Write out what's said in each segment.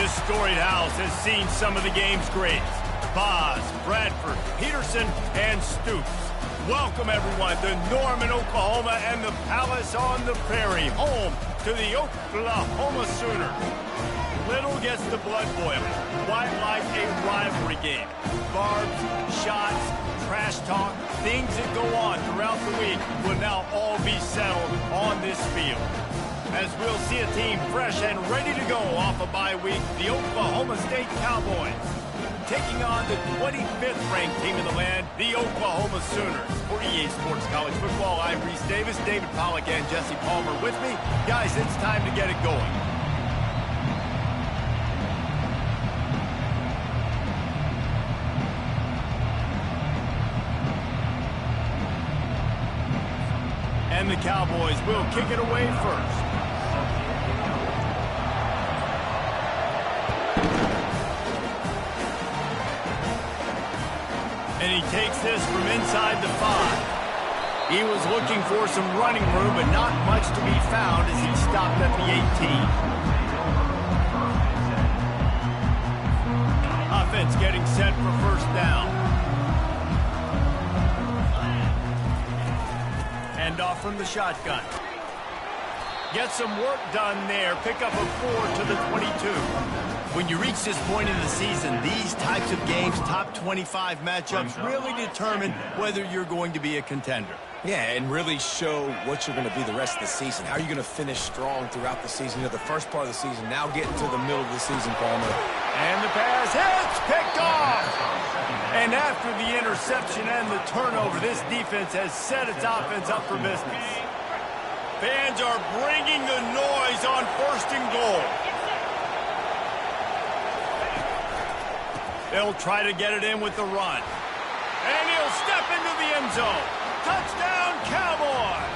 This storied house has seen some of the game's greats. Boz, Bradford, Peterson, and Stoops. Welcome, everyone, to Norman, Oklahoma, and the Palace on the Prairie, home to the Oklahoma Sooners. Little gets the blood boiling. Quite like a rivalry game. Barbs, shots, trash talk, things that go on throughout the week will now all be settled on this field. As we'll see a team fresh and ready to go off a bye week, the Oklahoma State Cowboys taking on the 25th ranked team in the land, the Oklahoma Sooners. For EA Sports College Football, I'm Reese Davis, David Pollack, and Jesse Palmer with me. Guys, it's time to get it going. And the Cowboys will kick it away first. And he takes this from inside the 5. He was looking for some running room, but not much to be found as he stopped at the 18. Offense getting set for first down. And off from the shotgun. Get some work done there. Pick up a 4 to the 22. When you reach this point in the season, these types of games, top 25 matchups, really determine whether you're going to be a contender. Yeah, and really show what you're going to be the rest of the season. How are you going to finish strong throughout the season? You know, the first part of the season, now getting to the middle of the season, Palmer. And the pass hits, picked off. And after the interception and the turnover, this defense has set its offense up for business. Fans are bringing the noise on first and goal. They'll try to get it in with the run. And he'll step into the end zone. Touchdown, Cowboys!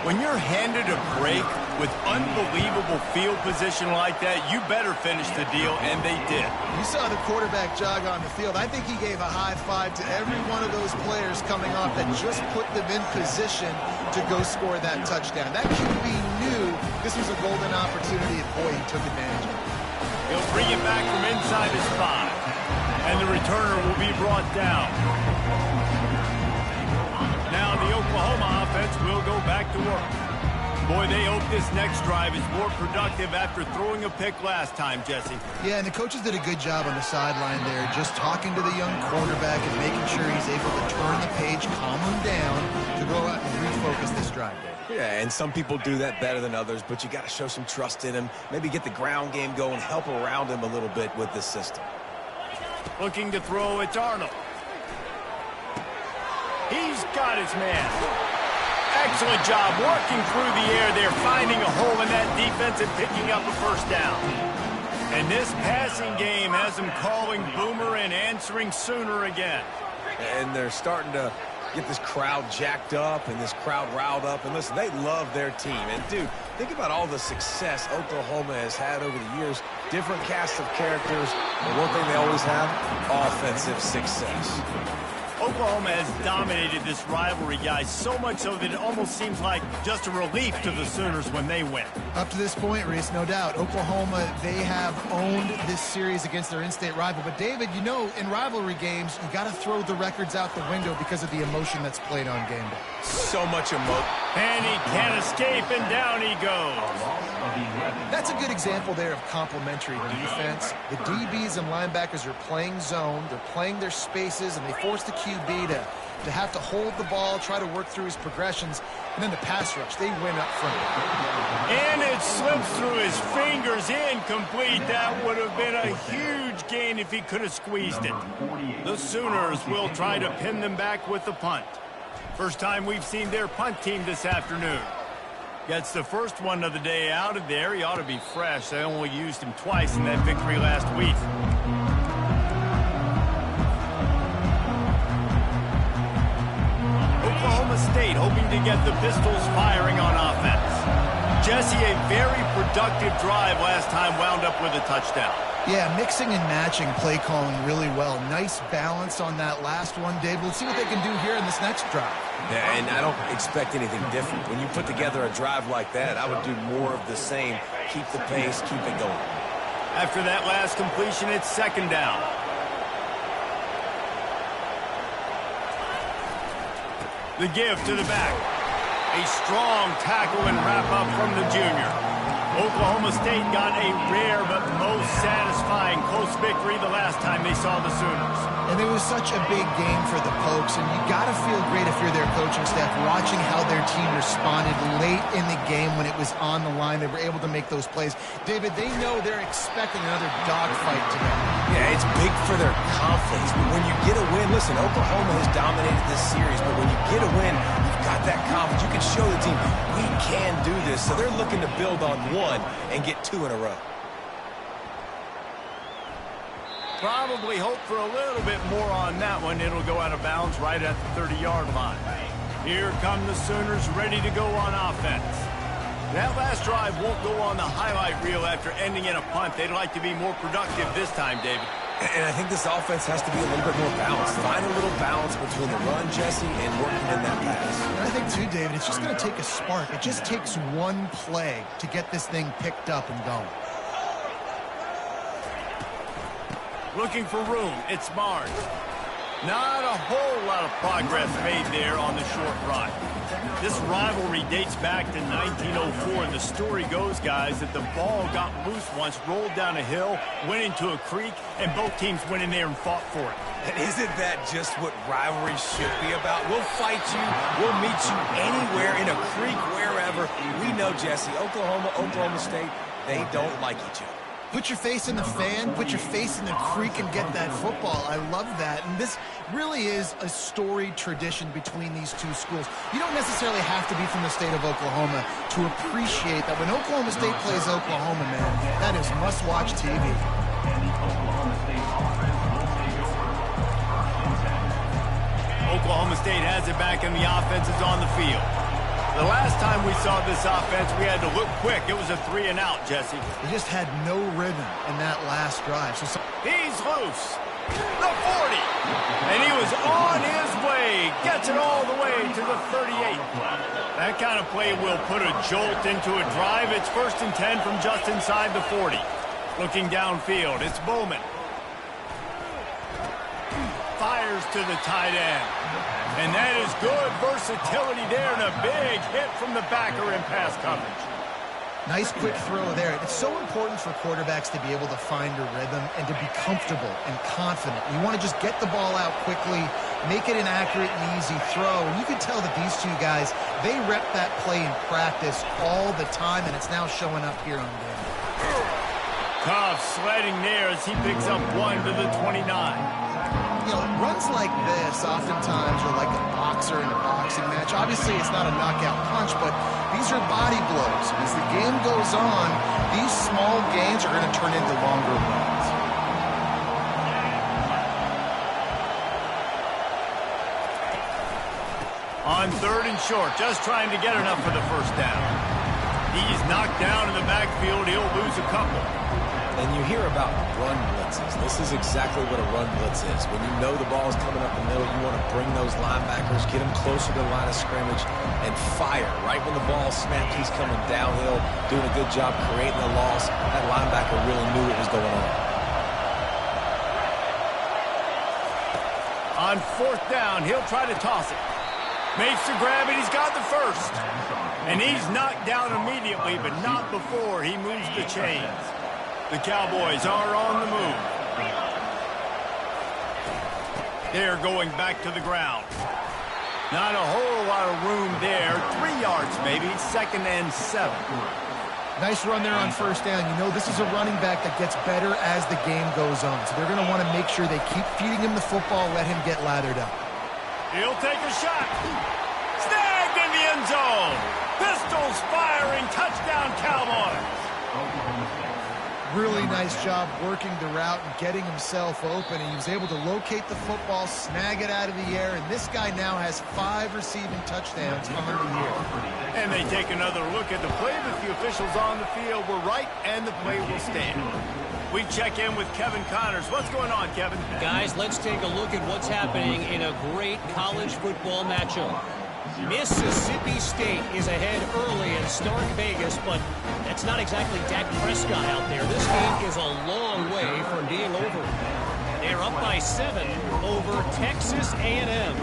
When you're handed a break with unbelievable field position like that, you better finish the deal, and they did. You saw the quarterback jog on the field. I think he gave a high five to every one of those players coming off that just put them in position to go score that touchdown. That QB knew this was a golden opportunity, and boy, he took advantage of it. He'll bring it back from inside his 5. And the returner will be brought down. Now the Oklahoma offense will go back to work. Boy, they hope this next drive is more productive after throwing a pick last time, Jesse. Yeah, and the coaches did a good job on the sideline there, just talking to the young quarterback and making sure he's able to turn the page, calm him down, to go out and refocus this drive there. Yeah, and some people do that better than others, but you got to show some trust in him. Maybe get the ground game going, help around him a little bit with this system. Looking to throw, it's Arnold. He's got his man. Excellent job working through the air there, finding a hole in that defense and picking up a first down. And this passing game has them calling Boomer and answering Sooner again. And they're starting to get this crowd jacked up and this crowd riled up. And listen, they love their team. And, dude, think about all the success Oklahoma has had over the years. Different cast of characters. But one thing they always have, offensive success. Oklahoma has dominated this rivalry, guys, so much so that it almost seems like just a relief to the Sooners when they win. Up to this point, Reese, no doubt, Oklahoma, they have owned this series against their in-state rival. But, David, you know, in rivalry games, you got to throw the records out the window because of the emotion that's played on game day. So much emotion. And he can't escape, and down he goes. That's a good example there of complementary defense. The DBs and linebackers are playing zone, they're playing their spaces, and they force the QB to have to hold the ball, try to work through his progressions, and then the pass rush, they win up front. And it slips through his fingers, incomplete. That would have been a huge gain if he could have squeezed it. The Sooners will try to pin them back with the punt. First time we've seen their punt team this afternoon. Gets the first one of the day out of there. He ought to be fresh. They only used him twice in that victory last week. Oklahoma State hoping to get the Pistols firing on offense. Jesse, a very productive drive last time wound up with a touchdown. Yeah, mixing and matching play calling really well. Nice balance on that last one, Dave. We'll see what they can do here in this next drive. Yeah, and I don't expect anything different. When you put together a drive like that, I would do more of the same. Keep the pace, keep it going. After that last completion, it's second down. The give to the back. A strong tackle and wrap-up from the junior. Oklahoma State got a rare but most satisfying close victory the last time they saw the Sooners. And it was such a big game for the Pokes, and you got to feel great if you're their coaching staff watching how their team responded late in the game when it was on the line. They were able to make those plays. David, they know they're expecting another dogfight today. Yeah, it's big for their confidence. But when you get a win, listen, Oklahoma has dominated this series, but when you get a win, you've got that confidence. You can show the team, we can do this. So they're looking to build on one and get two in a row. Probably hope for a little bit more on that one. It'll go out of bounds right at the 30-yard line. Here come the Sooners ready to go on offense. That last drive won't go on the highlight reel after ending in a punt. They'd like to be more productive this time, David. And I think this offense has to be a little bit more balanced. Find a little balance between the run, Jesse, and working in that pass. And I think, too, David, it's just going to take a spark. It just takes one play to get this thing picked up and going. Looking for room. It's Mars. Not a whole lot of progress made there on the short run. This rivalry dates back to 1904. The story goes, guys, that the ball got loose once, rolled down a hill, went into a creek, and both teams went in there and fought for it. And isn't that just what rivalry should be about? We'll fight you. We'll meet you anywhere, in a creek, wherever. We know, Jesse, Oklahoma State, they don't like each other. Put your face in the fan, put your face in the creek and get that football. I love that. And this really is a storied tradition between these two schools. You don't necessarily have to be from the state of Oklahoma to appreciate that when Oklahoma State plays Oklahoma, man, that is must-watch TV. Oklahoma State has it back and the offense is on the field. The last time we saw this offense, we had to look quick. It was a 3-and-out, Jesse. They just had no rhythm in that last drive. He's loose. The 40. And he was on his way. Gets it all the way to the 38. That kind of play will put a jolt into a drive. It's 1st and 10 from just inside the 40. Looking downfield, it's Bowman. Fires to the tight end. And that is good versatility there and a big hit from the backer in pass coverage. Nice quick throw there. It's so important for quarterbacks to be able to find a rhythm and to be comfortable and confident. You want to just get the ball out quickly, make it an accurate and easy throw. And you can tell that these two guys, they rep that play in practice all the time, and it's now showing up here on game. Cobb sledding there as he picks up 1 to the 29. You know, runs like this oftentimes are like a boxer in a boxing match. Obviously, it's not a knockout punch, but these are body blows. As the game goes on, these small gains are going to turn into longer runs. On 3rd and short, just trying to get enough for the first down. He's knocked down in the backfield. He'll lose a couple. And you hear about run blitzes. This is exactly what a run blitz is. When you know the ball is coming up the middle, you want to bring those linebackers, get them closer to the line of scrimmage, and fire. Right when the ball snapped, he's coming downhill, doing a good job creating the loss. That linebacker really knew what was going on. On 4th down, he'll try to toss it. Makes the grab, and he's got the first. And he's knocked down immediately, but not before he moves the chains. The Cowboys are on the move. They're going back to the ground. Not a whole lot of room there. 3 yards maybe, 2nd and 7. Nice run there on 1st down. You know, this is a running back that gets better as the game goes on. So they're going to want to make sure they keep feeding him the football, let him get lathered up. He'll take a shot. Snagged in the end zone. Pistols firing. Touchdown, Cowboys. Really nice job working the route and getting himself open. And he was able to locate the football, snag it out of the air, and this guy now has 5 receiving touchdowns on the year. And they take another look at the play, but the officials on the field were right, and the play will stand. We check in with Kevin Connors. What's going on, Kevin? Guys, let's take a look at what's happening in a great college football matchup. Mississippi State is ahead early in Stark Vegas, but that's not exactly Dak Prescott out there. This game is a long way from being over. They're up by 7 over Texas A&M.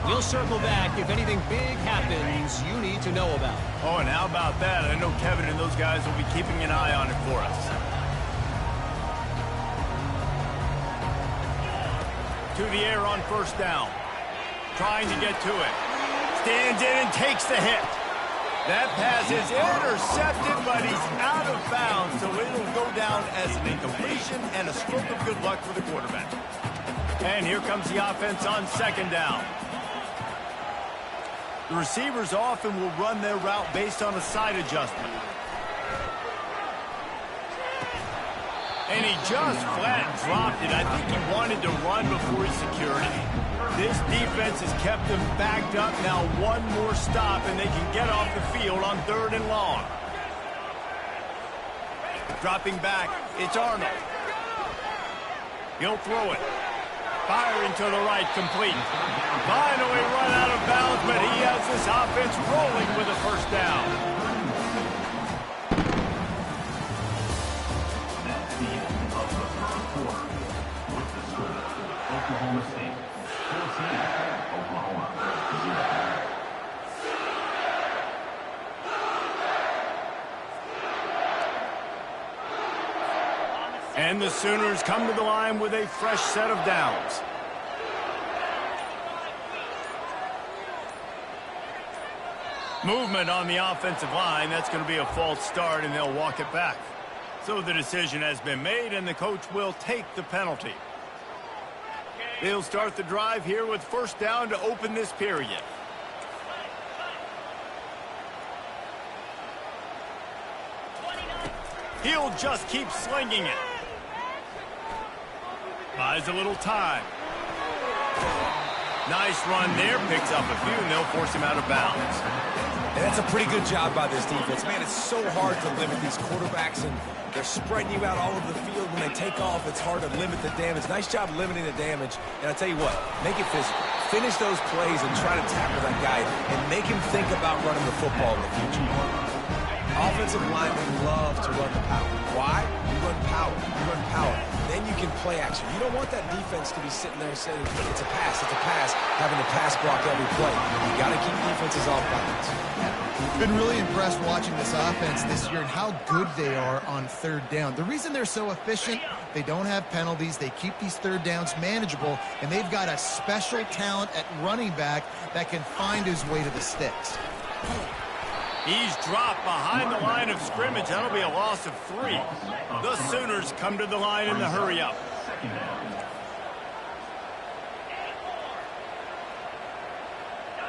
We'll circle back if anything big happens you need to know about. Oh, and how about that? I know Kevin and those guys will be keeping an eye on it for us. To the air on first down. Trying to get to it. Stands in and takes the hit. That pass is intercepted, but he's out of bounds, so it'll go down as an incompletion and a stroke of good luck for the quarterback. And here comes the offense on second down. The receivers often will run their route based on a side adjustment. And he just flat dropped it. I think he wanted to run before he secured it. This defense has kept them backed up. Now one more stop, and they can get off the field on 3rd and long. Dropping back, it's Arnold. He'll throw it. Firing to the right, complete. Finally run out of bounds, but he has this offense rolling with a first down. That's the end of the first quarter. With the score, Oklahoma State 14, Oklahoma 0. And the Sooners come to the line with a fresh set of downs. Movement on the offensive line. That's going to be a false start, and they'll walk it back. So the decision has been made, and the coach will take the penalty. They'll start the drive here with first down to open this period. He'll just keep slinging it. Buys a little time. Nice run there. Picks up a few, and they'll force him out of bounds. And that's a pretty good job by this defense. Man, it's so hard to limit these quarterbacks, and they're spreading you out all over the field. When they take off, it's hard to limit the damage. Nice job limiting the damage. And I tell you what, make it physical. Finish those plays and try to tackle that guy and make him think about running the football in the future. Offensive linemen love to run the power. Why? You run power. You run power. Then you can play action. You don't want that defense to be sitting there saying, it's a pass, having to pass block every play. You got to keep defenses off balance. Been really impressed watching this offense this year and how good they are on 3rd down. The reason they're so efficient, they don't have penalties. They keep these 3rd downs manageable, and they've got a special talent at running back that can find his way to the sticks. He's dropped behind the line of scrimmage. That'll be a loss of 3. The Sooners come to the line in the hurry-up.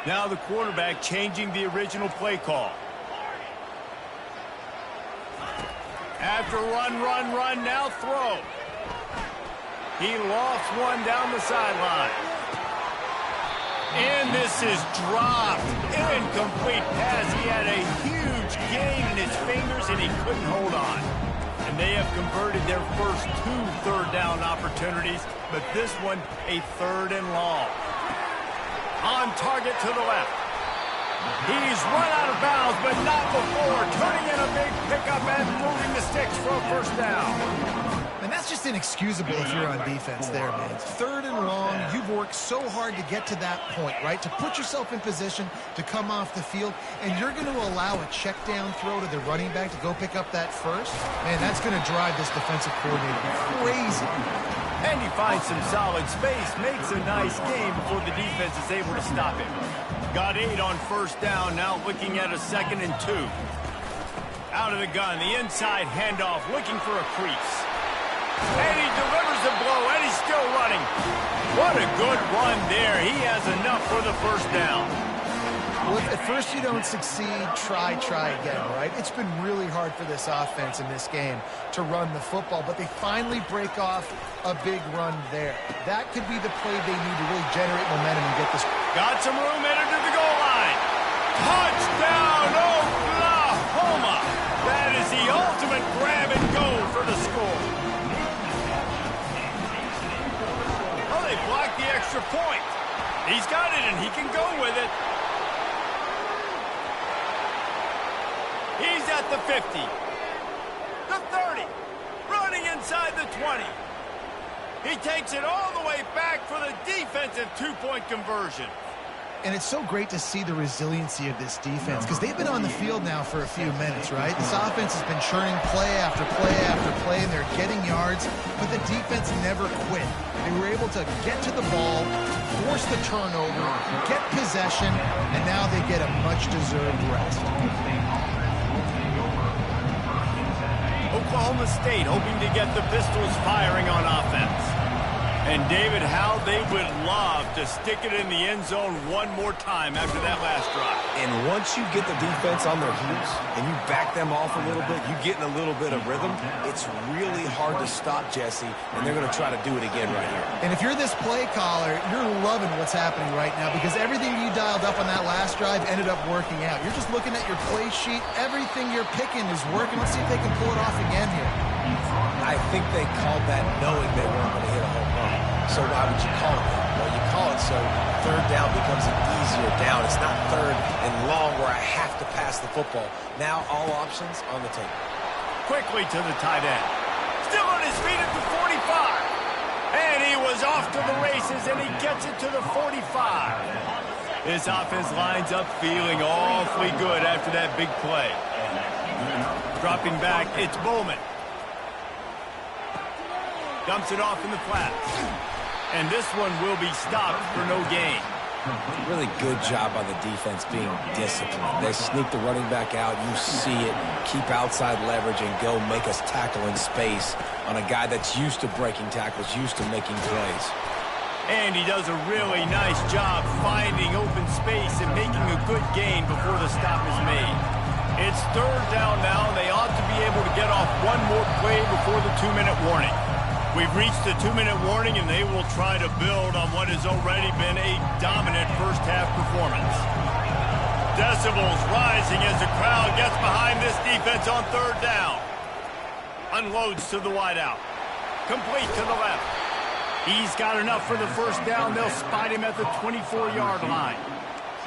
Now the quarterback changing the original play call. After run, now throw. He lofts one down the sideline. And this is dropped. Incomplete pass. He had a huge gain in his fingers, and he couldn't hold on. And they have converted their first 2 third-down opportunities, but this one a 3rd and long. On target to the left. He's run out of bounds, but not before. Turning in a big pickup and moving the sticks for a first down. And that's just inexcusable if you're on defense there, man. 3rd and long, you've worked so hard to get to that point, right? To put yourself in position to come off the field, and you're going to allow a check down throw to the running back to go pick up that first? Man, that's going to drive this defensive coordinator crazy. And he finds some solid space, makes a nice game before the defense is able to stop him. Got 8 on first down, now looking at a 2nd and 2. Out of the gun, the inside handoff, looking for a crease. And he delivers the blow, and he's still running. What a good run there. He has enough for the first down. Well, if at first you don't succeed, try again, right? It's been really hard for this offense in this game to run the football, but they finally break off a big run there. That could be the play they need to really generate momentum and get this. Got some room headed to the goal line. Touchdown, Oklahoma! That is the ultimate grab and go for the score. Oh, they blocked the extra point. He's got it, and he can go with it. He's at the 50. The 30. Running inside the 20. He takes it all the way back for the defensive two-point conversion. And it's so great to see the resiliency of this defense because they've been on the field now for a few minutes, right? This offense has been churning play after play after play, and they're getting yards, but the defense never quit. They were able to get to the ball, force the turnover, get possession, and now they get a much-deserved rest. Oklahoma State hoping to get the Pistols firing on offense. And, David, how they would love to stick it in the end zone one more time after that last drive. And once you get the defense on their heels and you back them off a little bit, you get in a little bit of rhythm, it's really hard to stop, Jesse, and they're going to try to do it again right here. And if you're this play caller, you're loving what's happening right now because everything you dialed up on that last drive ended up working out. You're just looking at your play sheet. Everything you're picking is working. Let's see if they can pull it off again here. I think they called that knowing they weren't going to hit a home run. So why would you call it that? Well, you call it so third down becomes an easier down. It's not third and long where I have to pass the football. Now all options on the table. Quickly to the tight end. Still on his feet at the 45. And he was off to the races, and he gets it to the 45. This offense lines up feeling awfully good after that big play. Dropping back, it's Bowman. Dumps it off in the flats. And this one will be stopped for no gain. Really good job by the defense being disciplined. They sneak the running back out. You see it. Keep outside leverage and go make us tackle in space on a guy that's used to breaking tackles, used to making plays. And he does a really nice job finding open space and making a good gain before the stop is made. It's third down now, and they ought to be able to get off one more play before the 2-minute warning. We've reached the 2-minute warning, and they will try to build on what has already been a dominant first-half performance. Decibels rising as the crowd gets behind this defense on third down. Unloads to the wideout. Complete to the left. He's got enough for the first down. They'll spot him at the 24-yard line.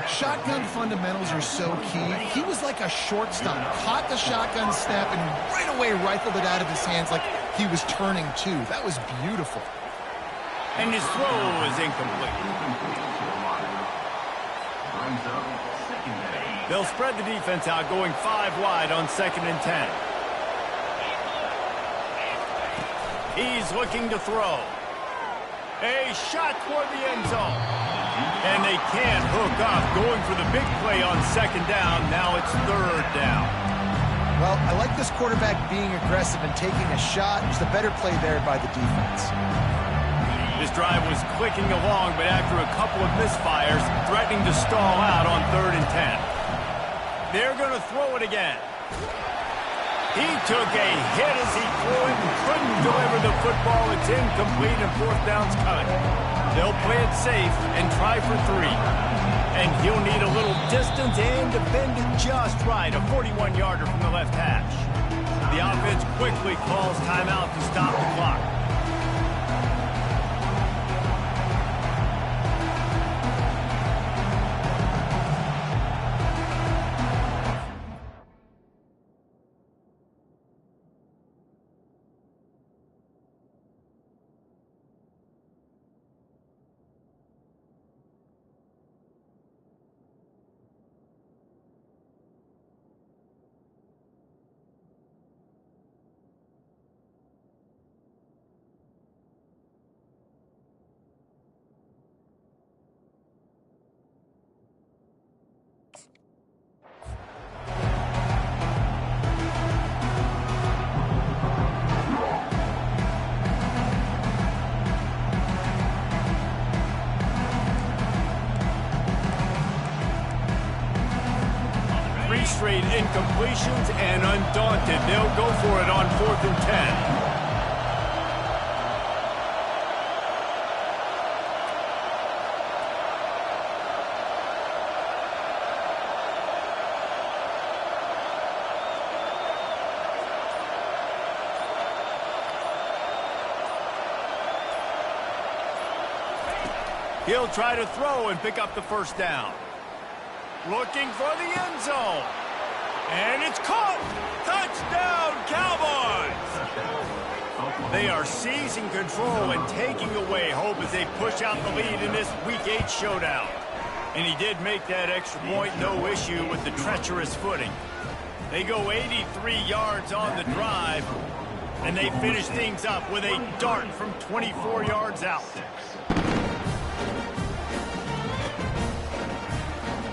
Shotgun fundamentals are so key. He was like a shortstop. Caught the shotgun snap and right away rifled it out of his hands like he was turning two. That was beautiful. And his throw is incomplete. They'll spread the defense out, going 5 wide on 2nd and 10. He's looking to throw. A shot toward the end zone. And they can't hook up, going for the big play on 2nd down. Now it's 3rd down. Well, I like this quarterback being aggressive and taking a shot. It's the better play there by the defense. This drive was clicking along, but after a couple of misfires, threatening to stall out on 3rd and 10. They're going to throw it again. He took a hit as he threw it and couldn't deliver the football. It's incomplete and 4th down's coming. They'll play it safe and try for 3. And he'll need a little distance and defend it just right. A 41-yarder from the left hash. The offense quickly calls timeout to stop the clock. Straight incompletions, and undaunted, they'll go for it on 4th and 10. He'll try to throw and pick up the first down. Looking for the end zone. And it's caught! Touchdown, Cowboys! They are seizing control and taking away hope as they push out the lead in this Week 8 showdown. And he did make that extra point, no issue with the treacherous footing. They go 83 yards on the drive, and they finish things up with a dart from 24 yards out.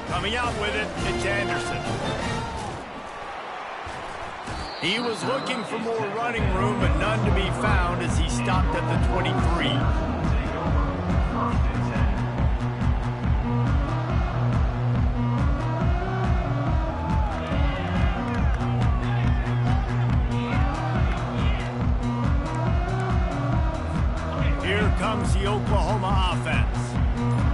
Coming out with it, it's Anderson. He was looking for more running room, but none to be found as he stopped at the 23. Here comes the Oklahoma offense.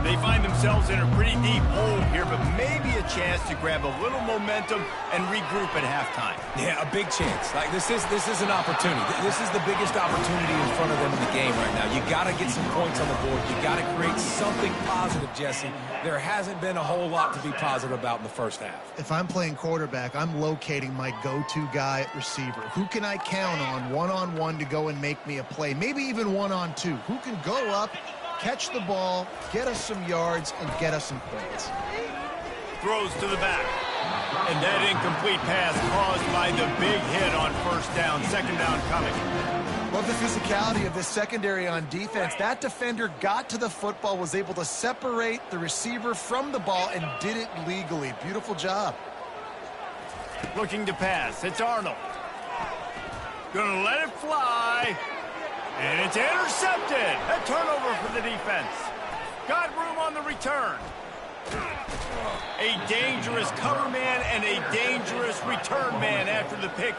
They find themselves in a pretty deep hole here, but maybe a chance to grab a little momentum and regroup at halftime. Yeah, a big chance. Like this is an opportunity. This is the biggest opportunity in front of them in the game right now. You got to get some points on the board. You got to create something positive, Jesse. There hasn't been a whole lot to be positive about in the first half. If I'm playing quarterback, I'm locating my go-to guy at receiver. Who can I count on one-on-one to go and make me a play? Maybe even one-on-two. Who can go up, catch the ball, get us some yards, and get us some points? Throws to the back. And that incomplete pass caused by the big hit on first down. Second down coming. Love the physicality of this secondary on defense. That defender got to the football, was able to separate the receiver from the ball, and did it legally. Beautiful job. Looking to pass. It's Arnold. Gonna let it fly. And it's intercepted. A turnover for the defense. Got room on the return. A dangerous cover man and a dangerous return man after the pick.